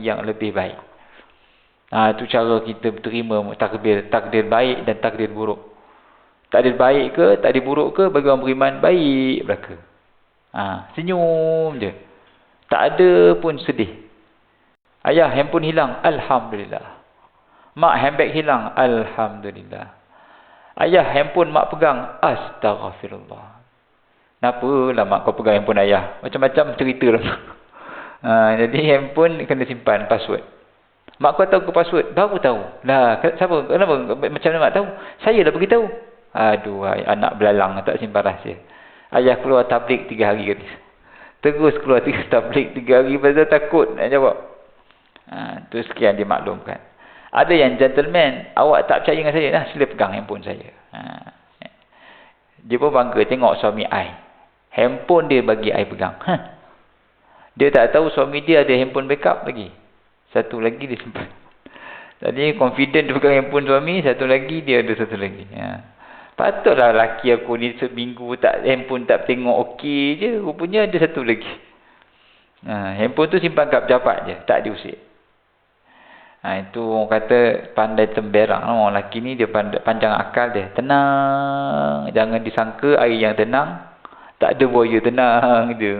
yang lebih baik. Itu cara kita terima takdir baik dan takdir buruk. Takdir baik ke, takdir buruk ke, bagi orang beriman baik belaka. Senyum je. Tak ada pun sedih. Ayah, handphone hilang, alhamdulillah. Mak, handbag hilang, alhamdulillah. Ayah, handphone mak pegang, astaghfirullah. Kenapalah mak kau pegang handphone ayah? Macam-macam cerita lah. Jadi handphone kena simpan password. Mak kau tahu ke password? Baru tahu. Lah, siapa? Kenapa? Macam mana mak tahu? Saya dah beritahu. Aduh, anak belalang tak simpan rahsia. Ayah keluar tablik 3 hari kata. Terus keluar tablik 3 hari pasal takut nak jawab. Tu sekian dimaklumkan. Ada yang gentleman, awak tak percaya dengan saya, sila pegang handphone saya. Dia pun bangga tengok suami I. Handphone dia bagi I pegang. Dia tak tahu suami dia ada handphone backup lagi. Satu lagi dia simpan. Tadi confident dia pegang handphone suami, satu lagi dia ada satu lagi. Patutlah laki aku ni seminggu handphone tak tengok okey je. Rupanya ada satu lagi. Handphone tu simpan kat pejabat je. Tak diusik. Itu orang kata pandai temberang. Orang lelaki ni dia panjang akal dia. Tenang. Jangan disangka air yang tenang. Tak ada buaya, tenang je.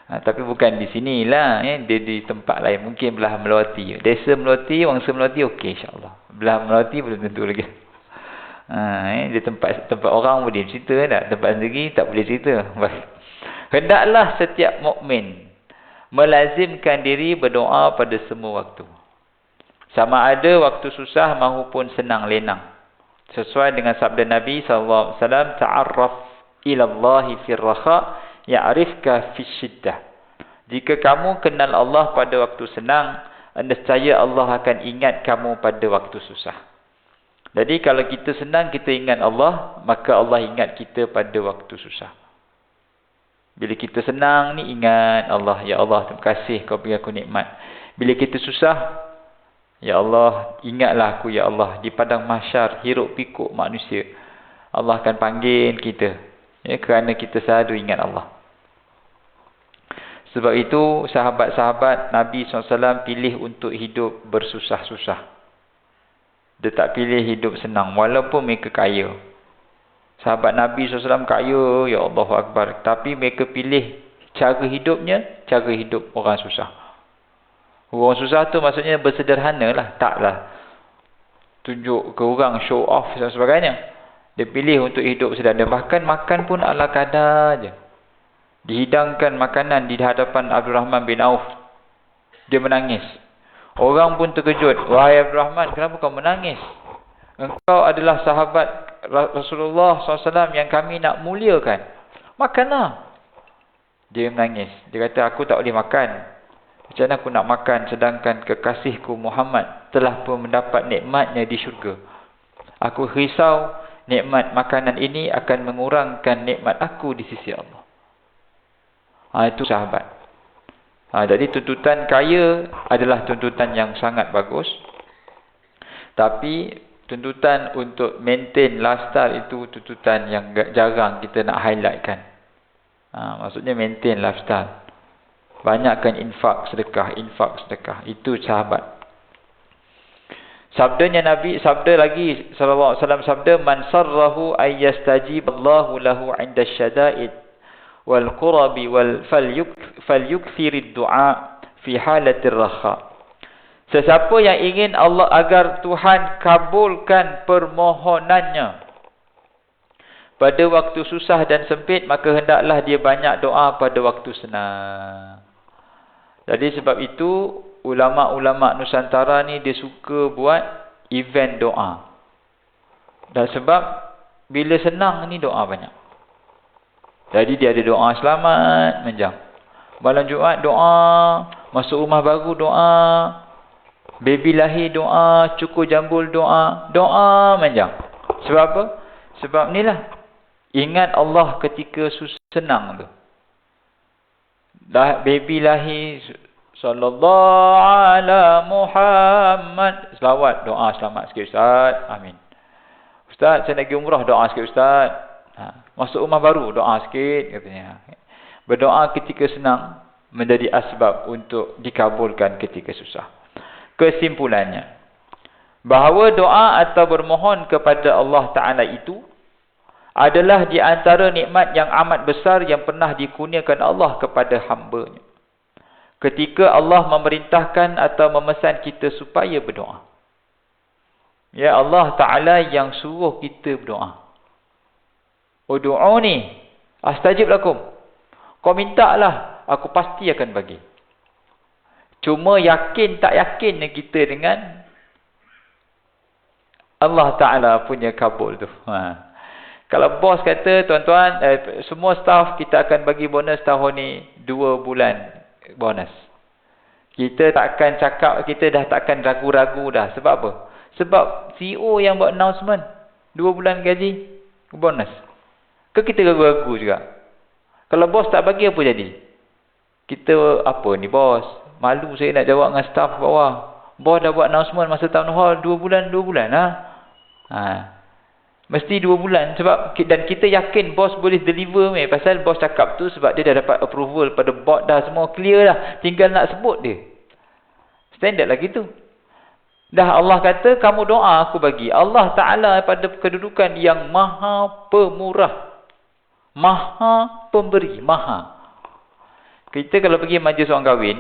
Tapi bukan di sinilah. Dia di tempat lain. Mungkin belah Melati. Desa Melati, Wangsa Melati okey insyaAllah. Belah Melati belum tentu lagi. Di tempat orang boleh cerita tak? Tempat sendiri tak boleh cerita. Hendaklah setiap mukmin melazimkan diri berdoa pada semua waktu. Sama ada waktu susah maupun senang lenang. Sesuai dengan sabda Nabi SAW, ta'arraf ila Allahi fir raha ya'rifka fis syiddah. Jika kamu kenal Allah pada waktu senang, nescaya Allah akan ingat kamu pada waktu susah. Jadi kalau kita senang, kita ingat Allah, maka Allah ingat kita pada waktu susah. Bila kita senang ni, ingat Allah. Ya Allah, terima kasih kau beri aku nikmat. Bila kita susah, ya Allah, ingatlah aku ya Allah. Di padang mahsyar, hiruk pikuk manusia, Allah akan panggil kita. Kerana kita selalu ingat Allah. Sebab itu, sahabat-sahabat Nabi SAW pilih untuk hidup bersusah-susah. Dia tak pilih hidup senang. Walaupun mereka kaya. Sahabat Nabi SAW kaya. Ya Allahu Akbar. Tapi mereka pilih cara hidupnya. Cara hidup orang susah. Orang susah tu maksudnya bersederhana lah. Taklah tunjuk ke orang, show off dan sebagainya. Dia pilih untuk hidup sederhana. Bahkan makan pun ala kadar je. Dihidangkan makanan di hadapan Abdul Rahman bin Auf. Dia menangis. Orang pun terkejut. Wahai Abdul Rahman, kenapa kau menangis? Engkau adalah sahabat Rasulullah SAW yang kami nak muliakan. Makanlah. Dia menangis. Dia kata, aku tak boleh makan. Macam mana aku nak makan sedangkan kekasihku Muhammad telah pun mendapat nikmatnya di syurga. Aku risau nikmat makanan ini akan mengurangkan nikmat aku di sisi Allah. Itu sahabat. Jadi tuntutan kaya adalah tuntutan yang sangat bagus. Tapi tuntutan untuk maintain lifestyle itu tuntutan yang jarang kita nak highlightkan. Maksudnya maintain lifestyle. Banyakkan infak sedekah. Itu sahabat. Sabdanya Nabi, sabda lagi sallallahu alaihi wasallam, sabda man sarrahu ay yastajib Allahu lahu 'inda syada'id wal qurabi wal falyukthirid du'a fi halatir raha. Sesiapa yang ingin Allah agar Tuhan kabulkan permohonannya pada waktu susah dan sempit, maka hendaklah dia banyak doa pada waktu senang. Jadi sebab itu ulama-ulama Nusantara ni dia suka buat event doa. Dan sebab bila senang ni doa banyak. Jadi dia ada doa selamat menjam. Malam Jumaat doa, masuk rumah baru doa, baby lahir doa, cukur jambul doa, doa menjam. Sebab apa? Sebab inilah ingat Allah ketika senang tu. Dah baby lahir, sallallahu ala Muhammad, selawat doa selamat sikit Ustaz, amin. Ustaz, saya nak pergi umrah, doa sikit Ustaz. Masuk rumah baru, doa sikit katanya. Berdoa ketika senang. menjadi asbab untuk dikabulkan ketika susah. Kesimpulannya, bahawa doa atau bermohon kepada Allah Ta'ala itu adalah di antara nikmat yang amat besar yang pernah dikurniakan Allah kepada hamba-Nya. Ketika Allah memerintahkan atau memesan kita supaya berdoa. Ya, Allah Ta'ala yang suruh kita berdoa. Udu'uni astajib lakum. Kau minta lah, aku pasti akan bagi. Cuma yakin tak yakin kita dengan Allah Ta'ala punya kabul tu. Kalau bos kata, tuan-tuan, semua staff kita akan bagi bonus tahun ni 2 bulan bonus. Kita takkan cakap, kita dah takkan ragu-ragu dah. Sebab apa? Sebab CEO yang buat announcement 2 bulan gaji bonus. Ke kita ragu-ragu juga? Kalau bos tak bagi, apa jadi? Kita, apa ni bos? Malu saya nak jawab dengan staff bawah. Bos dah buat announcement masa town hall 2 bulan ha? Mesti 2 bulan. Sebab, dan kita yakin bos boleh deliver ni. Pasal bos cakap tu sebab dia dah dapat approval pada board dah, semua clear dah. Tinggal nak sebut dia. Standard lah gitu. Dah Allah kata, kamu doa aku bagi. Allah Ta'ala pada kedudukan yang maha pemurah. Maha pemberi. Maha. Kita kalau pergi majlis orang kahwin,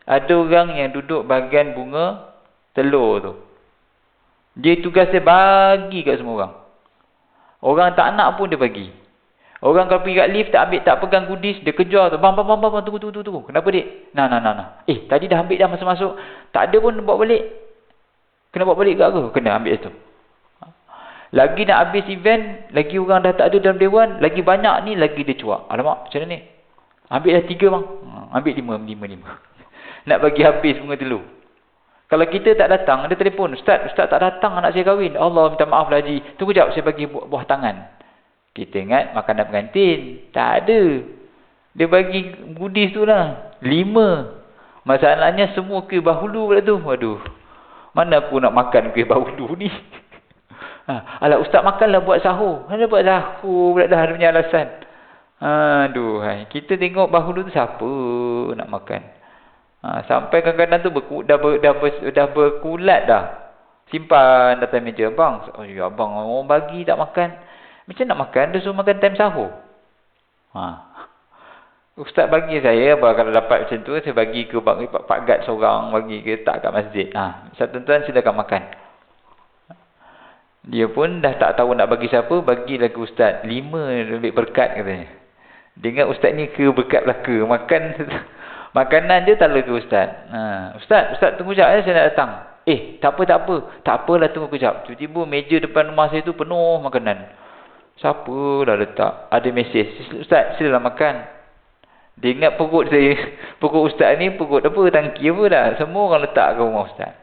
ada orang yang duduk bahagian bunga telur tu. Dia tugas dia bagi kat semua orang. Orang tak nak pun dia bagi. Orang kalau pergi kat lift tak ambil, tak pegang goodies, dia kejar tu. Bang, tunggu. Kenapa dik? Nah. Tadi dah ambil dah masa masuk. Tak ada pun bawa balik. Kena bawa balik kat aku? Kena ambil itu. Lagi nak habis event, lagi orang dah tak ada dalam dewan, lagi banyak ni, lagi dia cuak. Alamak, macam mana ni? Ambil dah 3 bang. Ambil 5. Nak bagi habis bunga telur. Kalau kita tak datang, ada telefon. Ustaz tak datang anak saya kahwin. Allah minta maaf lah Haji. Tunggu jap, saya bagi buah tangan. Kita ingat makanan pengantin. Tak ada. Dia bagi goodies tu lah. 5. Masalahnya semua kuih bahulu pula tu. Waduh. Mana aku nak makan kuih bahulu ni? Alah ustaz makanlah buat sahur. Mana buat sahur pula dah ada punya alasan. Aduh. Kita tengok bahulu tu siapa nak makan. Sampai kadang-kadang tu dah berkulat dah. Simpan datang meja. Abang, abang orang bagi tak makan. Macam nak makan, dia suruh makan time sahur. Ustaz bagi saya, kalau dapat macam tu, saya bagi ke Pak Gad seorang, bagi ke tak kat masjid. Tuan-tuan silakan makan. Dia pun dah tak tahu nak bagi siapa, bagilah ke Ustaz. 5 lebih berkat katanya. Dia ingat Ustaz ni ke berkat belaka. Makanan dia tak ke Ustaz. Ustaz tunggu sekejap saya nak datang. Tak apa. Tak apalah tunggu kejap. Tiba-tiba meja depan rumah saya tu penuh makanan. Siapa dah letak? Ada mesej. Ustaz silalah makan. Dia ingat perut saya. Perut Ustaz ni perut apa? Tangki apa dah. Semua orang letak ke rumah Ustaz.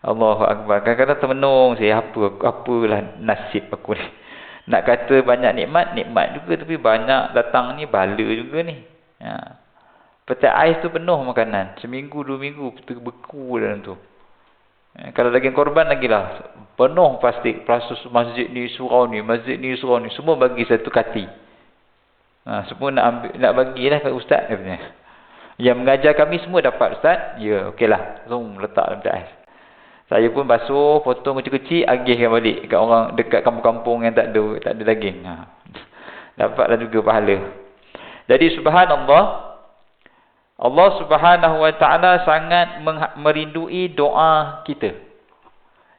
Allahu Akbar. Kadang-kadang termenung saya. Apalah nasib aku ni. Nak kata banyak nikmat juga. Tapi banyak datang ni bala juga ni. Peti ais tu penuh makanan. Seminggu, 2 minggu, beku dalam tu. Kalau daging korban lagi lah. Penuh plastik. Prasus masjid ni, surau ni. Semua bagi satu kati. Semua nak bagilah kat Ustaz. Yang mengajar kami semua dapat Ustaz. Ya, okeylah. Letak dalam peti ais. Saya pun basuh, potong kecil-kecil, agihkan balik. Kat orang dekat kampung-kampung yang tak ada daging. Dapatlah juga pahala. Jadi subhanallah. Allah Subhanahu Wa Taala sangat merindui doa kita.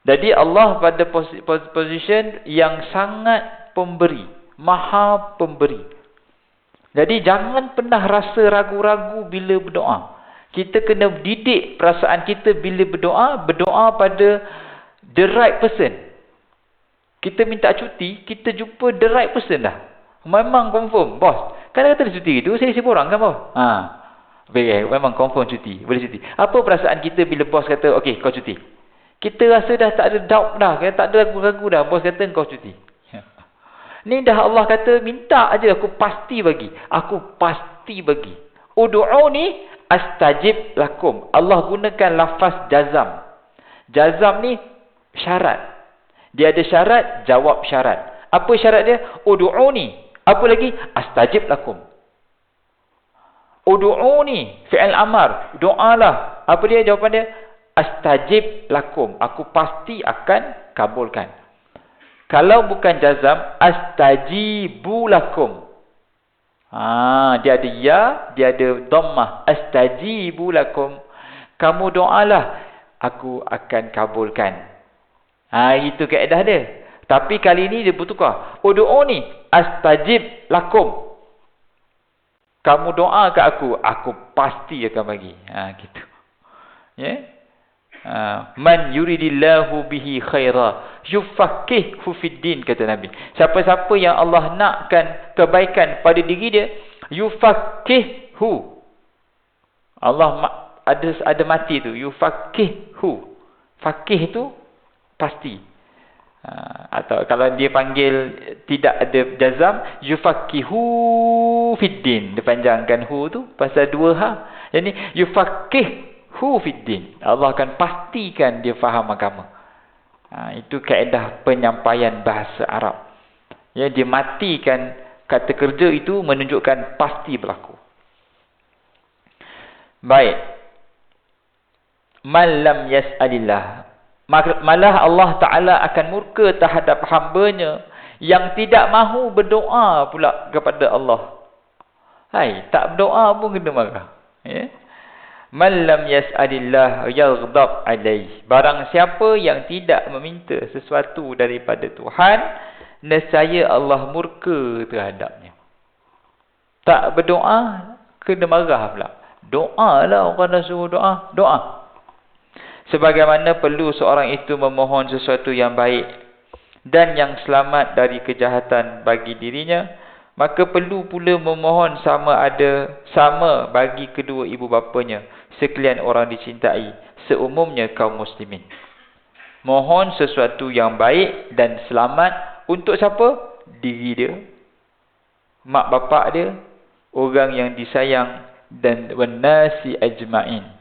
Jadi Allah pada position yang sangat pemberi, maha pemberi. Jadi jangan pernah rasa ragu-ragu bila berdoa. Kita kena didik perasaan kita bila berdoa pada the right person. Kita minta cuti, kita jumpa the right person dah. Memang confirm, bos. Kan kata cuti itu, saya isi borang kan bos? Memang confirm cuti. Boleh cuti. Apa perasaan kita bila bos kata, okey kau cuti? Kita rasa dah tak ada doubt dah. Tak ada ragu-ragu dah. Bos kata kau cuti. Ni dah Allah kata, minta aja aku pasti bagi. Aku pasti bagi. Udu'uni astajib lakum. Allah gunakan lafaz jazam. Jazam ni syarat. Dia ada syarat, jawab syarat. Apa syarat dia? Udu'uni. Apa lagi? Astajib lakum. Udu'uni, fi'il amar, doalah. Apa dia jawapan dia? Astajib lakum, aku pasti akan kabulkan. Kalau bukan jazam, astajibu lakum. Dia ada ya, dia ada dhammah. Astajibu lakum. Kamu doalah, aku akan kabulkan. Itu kaedah dia. Tapi kali ini dia bertukar. Udu'uni, astajib lakum. Kamu doa ke aku pasti akan bagi. Gitu. Ya. Man yuridillahu bihi khaira yufaqihu fid din, kata Nabi. Siapa-siapa yang Allah nakkan kebaikan pada diri dia, yufaqihu. Allah ada mati tu, yufaqihu. Faqih tu pasti. Atau kalau dia panggil tidak ada jazam, yufaqihu fid din. Dia panjangkan hu tu pasal dua ha. Jadi yufaqihu fid din. Allah akan pastikan dia faham agama. Itu kaedah penyampaian bahasa Arab. Ya, dia matikan kata kerja itu menunjukkan pasti berlaku. Baik. Man lam yas'alillah, malah Allah Ta'ala akan murka terhadap hambanya yang tidak mahu berdoa pula kepada Allah. Tak berdoa pun kena marah. Ya? Man lam yas'alillah yaghdab alaih. Barang siapa yang tidak meminta sesuatu daripada Tuhan, nescaya Allah murka terhadapnya. Tak berdoa, kena marah pula. Doa lah, orang dah suruh doa. Doa. Sebagaimana perlu seorang itu memohon sesuatu yang baik dan yang selamat dari kejahatan bagi dirinya, maka perlu pula memohon sama bagi kedua ibu bapanya, sekalian orang dicintai, seumumnya kaum muslimin. Mohon sesuatu yang baik dan selamat untuk siapa? Diri dia, mak bapak dia, orang yang disayang, dan wannasi ajma'in.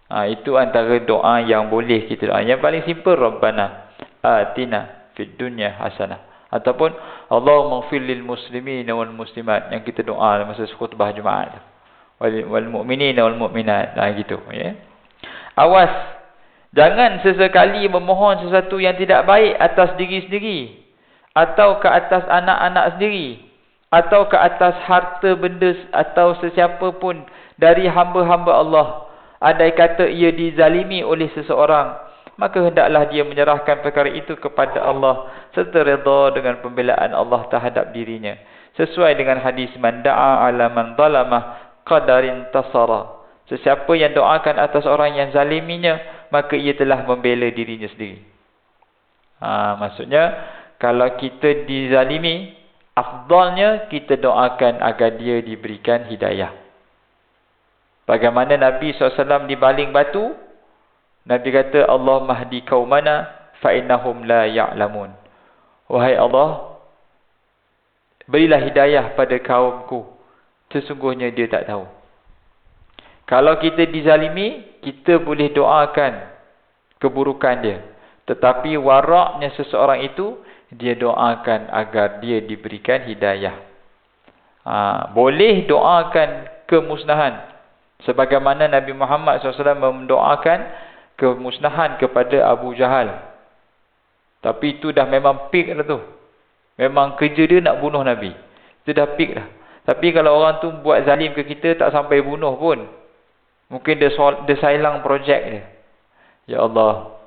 Itu antara doa yang boleh kita doa. Yang paling simple, Rabbana atina fid dunya hasanah, ataupun Allahumma ighfir lil muslimina wal muslimat, yang kita doa masa khutbah Jumaat, wal mu'minina wal mu'minat, gitu ya. Awas, jangan sesekali memohon sesuatu yang tidak baik atas diri sendiri, atau ke atas anak-anak sendiri, atau ke atas harta benda atau sesiapa pun dari hamba-hamba Allah. Andai kata ia dizalimi oleh seseorang, maka hendaklah dia menyerahkan perkara itu kepada Allah serta redha dengan pembelaan Allah terhadap dirinya, sesuai dengan hadis man da'a ala man zalamah qadarin tasara. Sesiapa yang doakan atas orang yang zaliminya, maka ia telah membela dirinya sendiri. Maksudnya kalau kita dizalimi, afdalnya kita doakan agar dia diberikan hidayah. Bagaimana Nabi SAW dibaling batu, Nabi kata, Allah mahdi qaumana fa innahum la ya'lamun. Wahai Allah, berilah hidayah pada kaumku, sesungguhnya dia tak tahu. Kalau kita dizalimi, kita boleh doakan keburukan dia. Tetapi waraknya seseorang itu, dia doakan agar dia diberikan hidayah. Boleh doakan kemusnahan. Sebagaimana Nabi Muhammad SAW mendoakan kemusnahan kepada Abu Jahal. Tapi itu dah memang peak dah tu. Memang kerja dia nak bunuh Nabi. Itu dah peak dah. Tapi kalau orang tu buat zalim ke kita, tak sampai bunuh pun. Mungkin dia sailang projek dia. Ya Allah,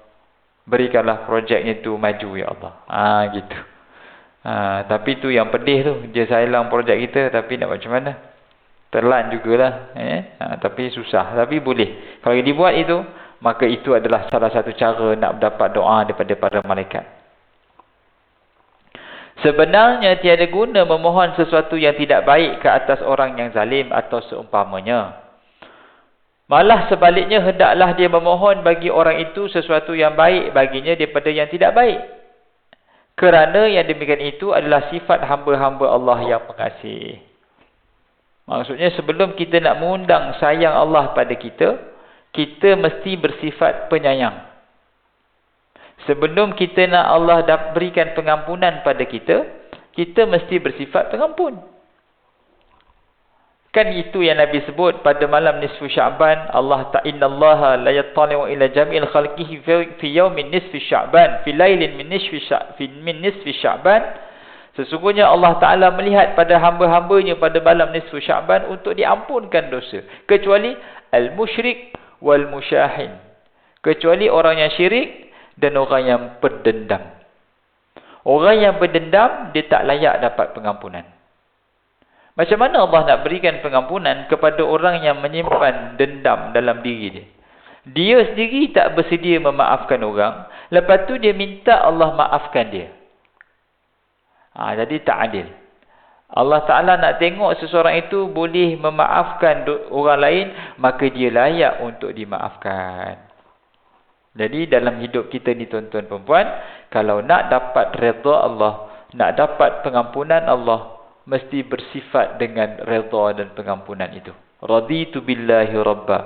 berikanlah projeknya tu maju, Ya Allah. Gitu. Tapi tu yang pedih tu. Dia sailang projek kita, tapi nak macam mana? Terlan jugalah. Tapi susah. Tapi boleh. Kalau dibuat itu, maka itu adalah salah satu cara nak mendapat doa daripada para malaikat. Sebenarnya tiada guna memohon sesuatu yang tidak baik ke atas orang yang zalim atau seumpamanya. Malah sebaliknya, hendaklah dia memohon bagi orang itu sesuatu yang baik baginya daripada yang tidak baik. Kerana yang demikian itu adalah sifat hamba-hamba Allah yang pengasih. Maksudnya sebelum kita nak mengundang sayang Allah pada kita, kita mesti bersifat penyayang. Sebelum kita nak Allah berikan pengampunan pada kita, kita mesti bersifat pengampun. Kan itu yang Nabi sebut pada malam nisfu Sya'ban, Allah ta'innallaha la yattali'u ila jami'il khalqihi fi yawmin nisfi Sya'ban, fi lailin min nisfi Sya'ban. Sesungguhnya Allah Ta'ala melihat pada hamba-hambanya pada malam nisfu Sya'ban untuk diampunkan dosa. Kecuali al-musyrik wal-musyahin. Kecuali orang yang syirik dan orang yang berdendam. Orang yang berdendam, dia tak layak dapat pengampunan. Macam mana Allah nak berikan pengampunan kepada orang yang menyimpan dendam dalam diri dia? Dia sendiri tak bersedia memaafkan orang, lepas tu dia minta Allah maafkan dia. Jadi tak adil. Allah Ta'ala nak tengok seseorang itu boleh memaafkan orang lain, maka dia layak untuk dimaafkan. Jadi dalam hidup kita ni tuan-tuan perempuan, kalau nak dapat redha Allah, nak dapat pengampunan Allah, mesti bersifat dengan redha dan pengampunan itu. Raditu billahi rabba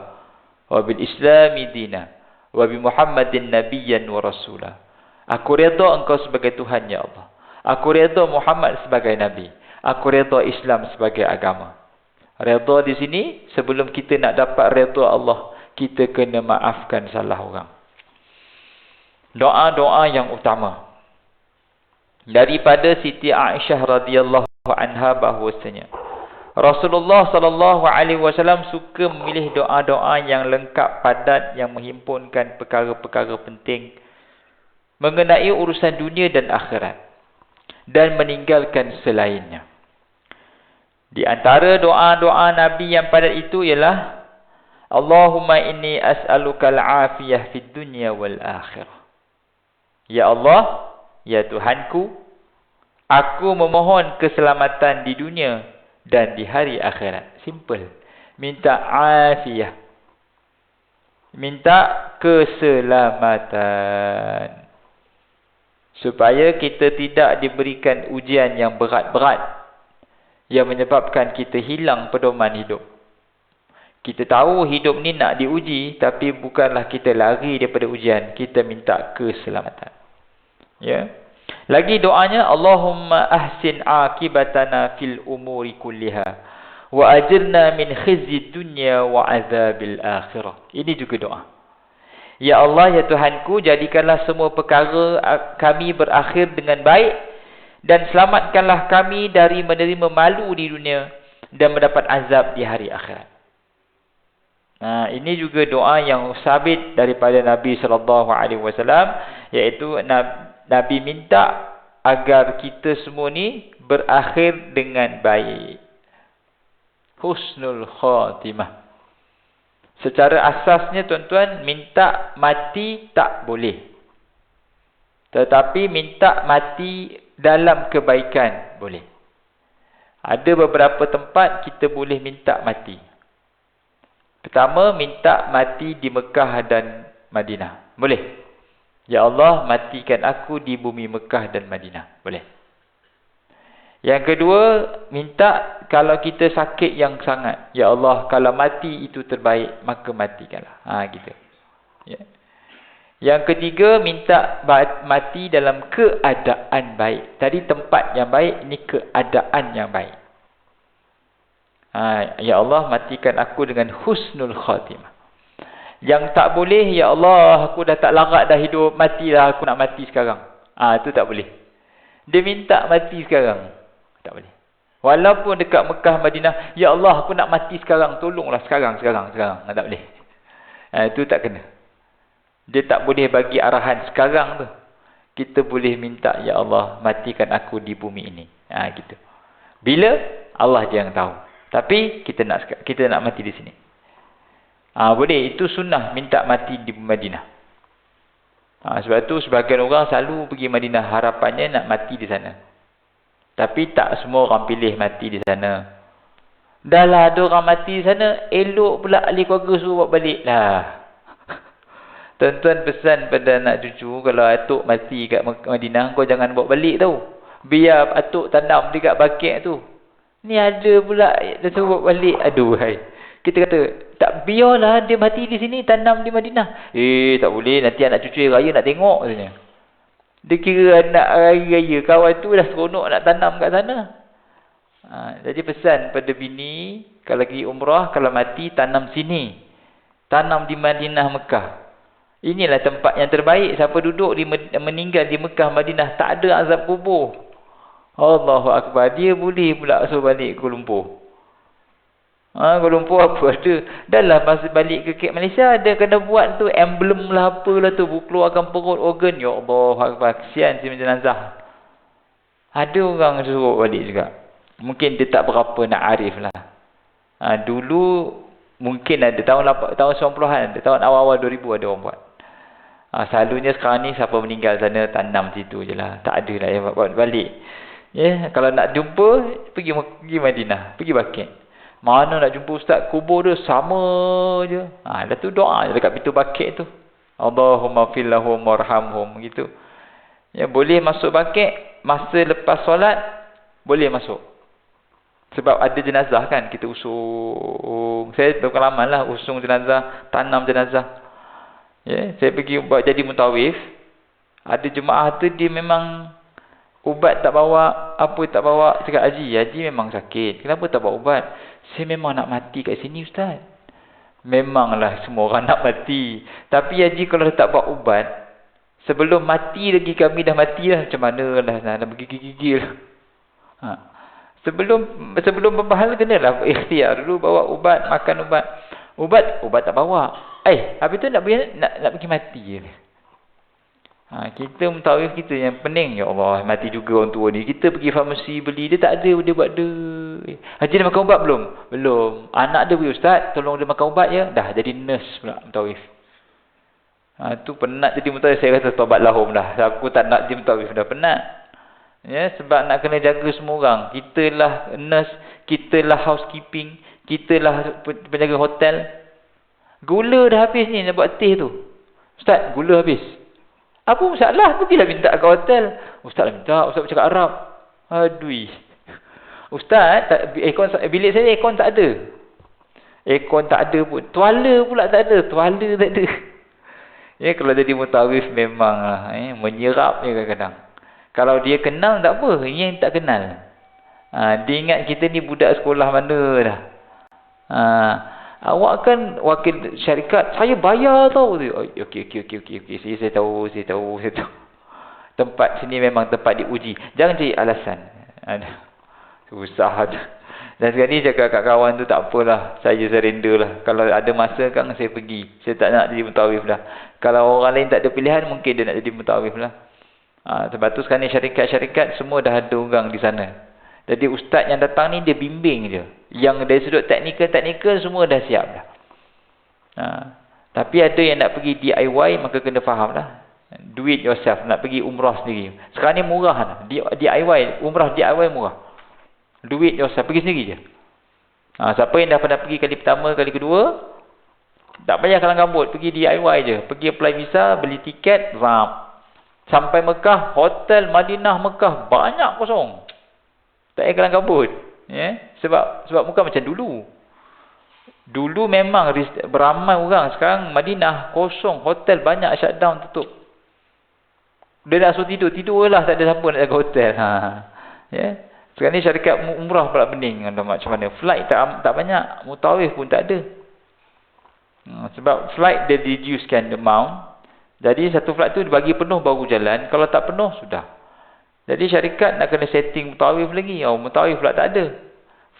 wa bil islami dina wa bi Muhammadin nabiyyan wa rasula. Aku redha engkau sebagai Tuhan ya Allah. Aku redha Muhammad sebagai nabi. Aku redha Islam sebagai agama. Redha di sini, sebelum kita nak dapat redha Allah, kita kena maafkan salah orang. Doa-doa yang utama daripada Siti Aisyah radhiyallahu anha bahwasanya Rasulullah sallallahu alaihi wasallam suka memilih doa-doa yang lengkap, padat, yang menghimpunkan perkara-perkara penting mengenai urusan dunia dan akhirat dan meninggalkan selainnya. Di antara doa-doa Nabi yang padat itu ialah Allahumma inni as'aluka al-afiyah fid dunya wal akhirah. Ya Allah, ya Tuhanku, aku memohon keselamatan di dunia dan di hari akhirat. Simple. Minta afiyah. Minta keselamatan. Supaya kita tidak diberikan ujian yang berat-berat yang menyebabkan kita hilang pedoman hidup. Kita tahu hidup ni nak diuji, tapi bukanlah kita lari daripada ujian, kita minta keselamatan. Ya. Lagi doanya, Allahumma ahsin akibatana fil umuri kulliha wa ajirna min khizyi dunya wa azabil akhirah. Ini juga doa. Ya Allah, ya Tuhanku, jadikanlah semua perkara kami berakhir dengan baik dan selamatkanlah kami dari menerima malu di dunia dan mendapat azab di hari akhirat. Ini juga doa yang sabit daripada Nabi sallallahu alaihi wasallam, iaitu Nabi minta agar kita semua ni berakhir dengan baik. Husnul khatimah. Secara asasnya tuan-tuan, minta mati tak boleh. Tetapi minta mati dalam kebaikan boleh. Ada beberapa tempat kita boleh minta mati. Pertama, minta mati di Mekah dan Madinah. Boleh. Ya Allah, matikan aku di bumi Mekah dan Madinah. Boleh. Yang kedua, minta kalau kita sakit yang sangat. Ya Allah, kalau mati itu terbaik, maka matikanlah. Gitu. Ya. Yang ketiga, minta mati dalam keadaan baik. Tadi tempat yang baik, ini keadaan yang baik. Ya Allah, matikan aku dengan husnul khatimah. Yang tak boleh, ya Allah, aku dah tak larat dah hidup, matilah, aku nak mati sekarang. Itu tak boleh. Dia minta mati sekarang. Tak boleh. Walaupun dekat Mekah, Madinah, ya Allah, aku nak mati sekarang, tolonglah sekarang. Tak boleh. Itu tak kena. Dia tak boleh bagi arahan sekarang tu. Kita boleh minta, ya Allah, matikan aku di bumi ini. Gitu. Bila? Allah je yang tahu. Tapi kita nak mati di sini. Boleh. Itu sunnah minta mati di Madinah. Sebab tu sebagian orang selalu pergi Madinah, harapannya nak mati di sana. Tapi tak semua orang pilih mati di sana. Dah lah ada orang mati di sana, elok pula ahli keluarga suruh bawa balik lah. Tuan-tuan pesan pada anak cucu, kalau atuk mati kat Madinah, kau jangan bawa balik tau. Biar atuk tanam dekat bakit tu. Ni ada pula dia suruh bawa balik. Aduh hai. Kita kata, tak, biarlah dia mati di sini, tanam di Madinah. Tak boleh, nanti anak cucu raya nak tengok katanya. Dia kira anak raya, kawan tu dah seronok nak tanam kat sana. Jadi pesan pada bini, kalau pergi umrah, kalau mati, tanam sini. Tanam di Madinah, Mekah. Inilah tempat yang terbaik. Siapa duduk meninggal di Mekah, Madinah, tak ada azab kubur. Allahu Akbar. Dia boleh pula suruh balik ke Kuala Lumpur. Kuala Lumpur apa ada. Dah lah masa balik ke Malaysia, ada kena buat tu, emblem lah apalah tu, keluarkan perut, organ. Ya Allah Akbar. Kesian si jenazah. Ada orang suruh balik juga. Mungkin dia tak berapa nak arif lah. Dulu mungkin ada tahun 90-an, tahun awal-awal 2000 ada orang buat. Selalunya sekarang ni siapa meninggal sana tanam situ je lah. Tak ada lah yang buat balik. Kalau nak jumpa, pergi Madinah, pergi Baqi'. Mana nak jumpa ustaz, kubur dia sama je. Dah tu doa je dekat pintu Baqi' tu. Allahumma fillahum warhamhum gitu. Boleh masuk Baqi', masa lepas solat boleh masuk. Sebab ada jenazah kan, kita usung. Saya berpengalaman lah, usung jenazah, tanam jenazah. Saya pergi buat jadi mutawif. Ada jemaah tu dia memang ubat tak bawa, apa tak bawa. Cakap Haji memang sakit. Kenapa tak bawa ubat? Saya memang nak mati kat sini ustaz. Memanglah semua orang nak mati. Tapi Haji kalau tak bawa ubat, sebelum mati lagi kami dah mati lah. Macam mana lah, nak bergigil-gigil. Sebelum berbahala kenalah ikhtiar dulu, bawa ubat, makan ubat. Ubat tak bawa. Habis tu nak pergi mati je. Kita mutawif kita yang pening. Ya Allah, mati juga orang tua ni. Kita pergi farmasi beli, dia tak ada, dia buat dia. Haji dah makan ubat belum? Belum. Anak dia beri ustaz, tolong dia makan ubat ya. Dah jadi nurse pula mutawif. Tu penat jadi mutawif. Saya kata tobat lahum dah. Aku tak nak jadi mutawif dah, penat. Sebab nak kena jaga semua orang. Kita lah nurse, kita lah housekeeping, kita lah penjaga hotel. Gula dah habis ni nak buat teh tu. Ustaz, gula habis. Apa masalah? Pergilah minta ke hotel. Ustaz lah minta, ustaz bercakap Arab. Aduh. Ustaz, bilik saya aircon tak ada. Aircon tak ada pun. Tuala pula tak ada. Tuala tak ada. Kalau jadi mutawif memang menyerap dia kadang-kadang. Kalau dia kenal tak apa, yang tak kenal. Dia ingat kita ni budak sekolah mana dah. Awak kan wakil syarikat, saya bayar tau. Okey. Saya tahu. Tempat sini memang tempat diuji. Jangan cari alasan. Susah. Dan sekarang ni cakap kat kawan tu, tak apalah, saya surrender lah. Kalau ada masa kan saya pergi. Saya tak nak jadi mutawif dah. Kalau orang lain tak ada pilihan, mungkin dia nak jadi mutawif lah. Sebab tu sekarang ni syarikat-syarikat semua dah ada orang di sana. Jadi ustaz yang datang ni dia bimbing je. Yang dari sudut teknikal semua dah siap dah. Tapi ada yang nak pergi DIY, maka kena faham lah. Do it yourself. Nak pergi umrah sendiri. Sekarang ni murah lah. DIY, umrah DIY murah. Do it yourself. Pergi sendiri je. Siapa yang dah pernah pergi kali pertama, kali kedua, tak payah kalang kabut. Pergi DIY je. Pergi apply visa, beli tiket, sampai Mekah, hotel Madinah Mekah banyak kosong. Tak payah kalang kabut. Sebab Mekah macam dulu. Dulu memang beramai orang. Sekarang Madinah kosong, hotel banyak shutdown, tutup. Dia dah suruh tidurlah, tak ada siapa nak jaga hotel. Sekarang ni syarikat umrah pula pening. Macam mana? Flight tak banyak, mutawif pun tak ada. Sebab flight dia reducekan the amount. Jadi satu flight tu dibagi penuh baru jalan. Kalau tak penuh, sudah. Jadi syarikat nak kena setting mutawif lagi. Mutawif pula tak ada.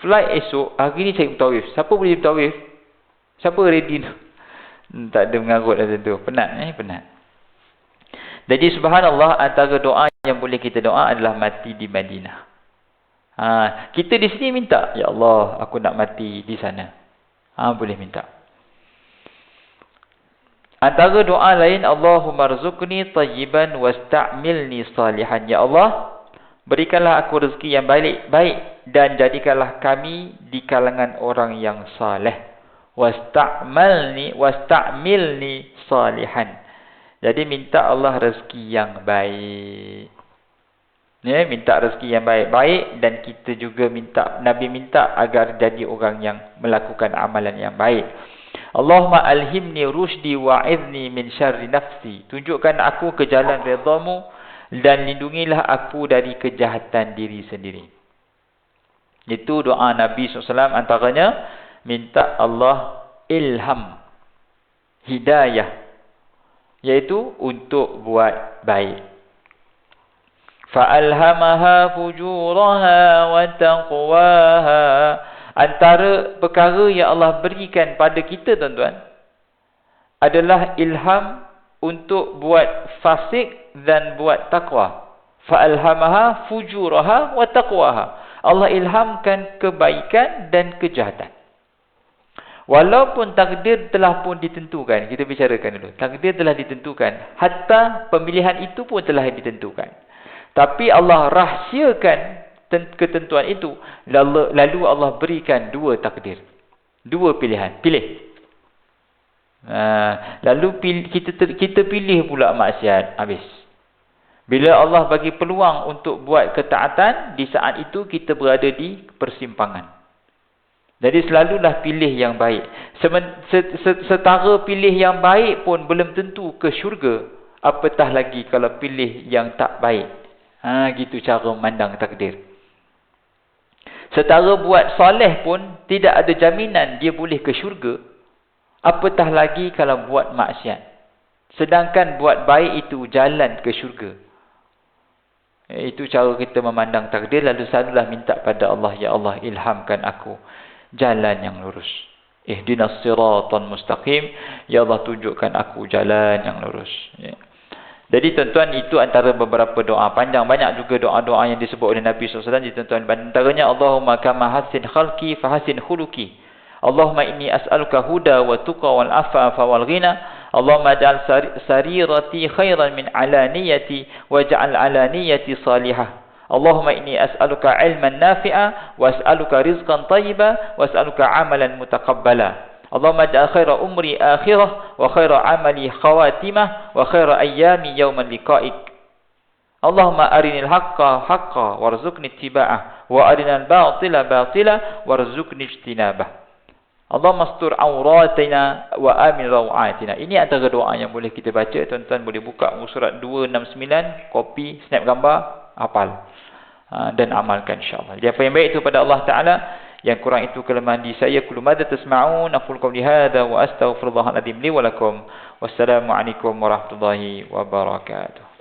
Flight esok, hari ni cari mutawif. Siapa boleh mutawif? Siapa ready? Tak ada mengarut macam tu. Penat. Penat. Jadi subhanallah, antara doa yang boleh kita doa adalah mati di Madinah. Kita di sini minta, ya Allah, aku nak mati di sana. Boleh minta. Antara doa lain, Allahumma rzuqni tayyiban wasta'milni salihan. Ya Allah, berikanlah aku rezeki yang baik dan jadikanlah kami di kalangan orang yang saleh. Wasta'milni salihan. Jadi minta Allah rezeki yang baik. Minta rezeki yang baik-baik, dan kita juga minta, Nabi minta agar jadi orang yang melakukan amalan yang baik. Allahumma alhimni rushdi wa'idni min syarri nafsi. Tunjukkan aku ke jalan redamu dan lindungilah aku dari kejahatan diri sendiri. Itu doa Nabi SAW antaranya minta Allah ilham, hidayah, iaitu untuk buat baik. Fa'alhamaha fujuraha wa taqwaha. Antara perkara yang Allah berikan pada kita, tuan-tuan, adalah ilham untuk buat fasik dan buat takwa. Fa'alhamaha fujuraha wa taqwaha. Allah ilhamkan kebaikan dan kejahatan. Walaupun takdir telah pun ditentukan, kita bicarakan dulu. Takdir telah ditentukan. Hatta pemilihan itu pun telah ditentukan. Tapi Allah rahsiakan ketentuan itu. Lalu Allah berikan dua takdir. Dua pilihan. Pilih. Lalu kita pilih pula maksiat. Habis. Bila Allah bagi peluang untuk buat ketaatan, di saat itu kita berada di persimpangan. Jadi selalulah pilih yang baik. Setara pilih yang baik pun belum tentu ke syurga. Apatah lagi kalau pilih yang tak baik. Gitu cara memandang takdir. Setara buat soleh pun tidak ada jaminan dia boleh ke syurga. Apatah lagi kalau buat maksiat. Sedangkan buat baik itu jalan ke syurga. Itu cara kita memandang takdir. Lalu selalulah minta pada Allah, ya Allah ilhamkan aku jalan yang lurus. Ihdinas siratan mustaqim. Ya Allah tunjukkan aku jalan yang lurus. Jadi tuan-tuan, itu antara beberapa doa panjang. Banyak juga doa-doa yang disebut oleh Nabi SAW. Jadi tuan-tuan, antaranya Allahumma kama hasin khalqi fahasin khuluki. Allahumma inni as'aluka huda wa tuqa wal afafa wal ghina. Allahumma ja'al sarirati khairan min alaniyati waj'al alaniyati salihah. Allahumma inni as'aluka ilman nafi'a wa as'aluka rizqan tayyiba wa as'aluka amalan mutaqabbala. Allahumma ja'al khaira umri akhirah wa khaira amali khawatimah wa khaira ayyami yawman liqa'ik. Allahumma arinil haqqa haqqa warzuqni ittiba'ah wa arinal batila batila warzuqni ijtinabah. Allahumma astur auratina wa amin rawatina. Ini antara doa yang boleh kita baca. Tuan-tuan boleh buka surat 269, kopi, snap gambar, hafal dan amalkan insya-Allah. Jadi apa yang baik itu pada Allah Taala, yang kurang itu kelemahan di saya. Kullu madza tasma'un aqulu qawli hadza wa astaghfirullahal azim li wa lakum. Wassalamu alaikum warahmatullahi wabarakatuh.